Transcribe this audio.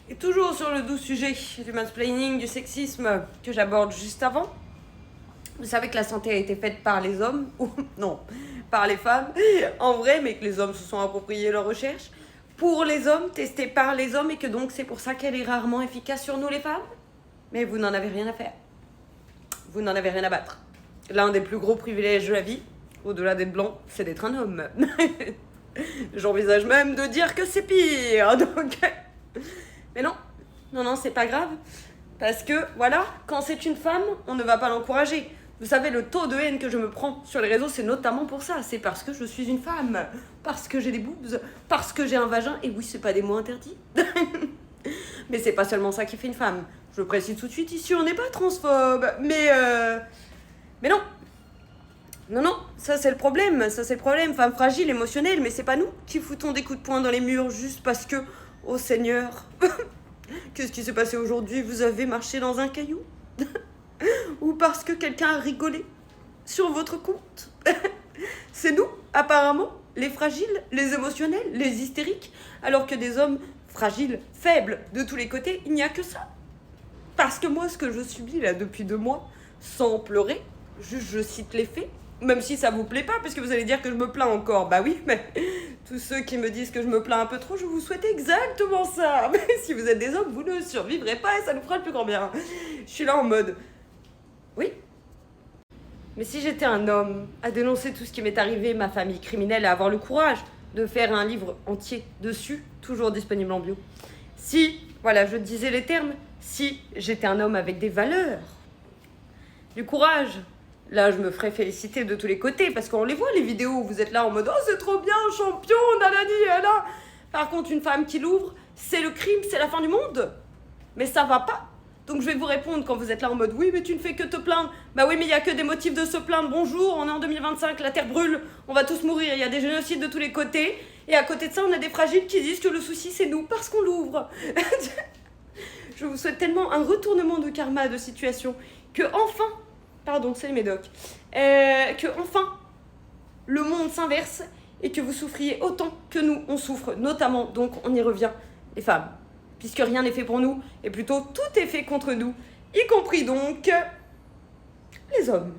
Et toujours sur le doux sujet du mansplaining, du sexisme que j'aborde juste avant, vous savez que la santé a été faite par les hommes, ou non, par les femmes, en vrai, mais que les hommes se sont appropriés leur recherche, pour les hommes, testée par les hommes, et que donc c'est pour ça qu'elle est rarement efficace sur nous les femmes. Mais vous n'en avez rien à faire. Vous n'en avez rien à battre. L'un des plus gros privilèges de la vie, au-delà d'être blanc, c'est d'être un homme. J'envisage même de dire que c'est pire, donc... Mais non, non, c'est pas grave. Parce que, voilà, quand c'est une femme, on ne va pas l'encourager. Vous savez, le taux de haine que je me prends sur les réseaux, c'est notamment pour ça. C'est parce que je suis une femme, parce que j'ai des boobs, parce que j'ai un vagin. Et oui, c'est pas des mots interdits. Mais c'est pas seulement ça qui fait une femme. Je le précise tout de suite, ici, on n'est pas transphobe. Mais non. Non, ça c'est le problème. Ça c'est le problème. Femme fragile, émotionnelle, mais c'est pas nous qui foutons des coups de poing dans les murs juste parce que... Oh Seigneur, qu'est-ce qui s'est passé aujourd'hui? Vous avez marché dans un caillou? Ou parce que quelqu'un a rigolé sur votre compte? C'est nous, apparemment, les fragiles, les émotionnels, les hystériques, alors que des hommes fragiles, faibles, de tous les côtés, il n'y a que ça. Parce que moi, ce que je subis là depuis 2 mois, sans pleurer, juste je cite les faits, même si ça vous plaît pas, puisque vous allez dire que je me plains encore. Bah oui, mais tous ceux qui me disent que je me plains un peu trop, je vous souhaite exactement ça. Mais si vous êtes des hommes, vous ne survivrez pas et ça nous fera le plus grand bien. Je suis là en mode... Oui. Mais si j'étais un homme, à dénoncer tout ce qui m'est arrivé, ma famille criminelle, à avoir le courage de faire un livre entier dessus, toujours disponible en bio. Si, voilà, je disais les termes, si j'étais un homme avec des valeurs, du courage, là je me ferais féliciter de tous les côtés, parce qu'on les voit les vidéos où vous êtes là en mode « Oh c'est trop bien, champion, nanani, là !» Par contre, une femme qui l'ouvre, c'est le crime, c'est la fin du monde. Mais ça va pas. Donc je vais vous répondre quand vous êtes là en mode « Oui, mais tu ne fais que te plaindre. » Bah oui, mais il n'y a que des motifs de se plaindre. Bonjour, on est en 2025, la terre brûle, on va tous mourir, il y a des génocides de tous les côtés. Et à côté de ça, on a des fragiles qui disent que le souci c'est nous, parce qu'on l'ouvre. Je vous souhaite tellement un retournement de karma, de situation, que enfin, pardon, c'est les médocs, que enfin, le monde s'inverse et que vous souffriez autant que nous, on souffre, notamment, donc on y revient, les femmes. Puisque rien n'est fait pour nous, et plutôt tout est fait contre nous, y compris donc les hommes.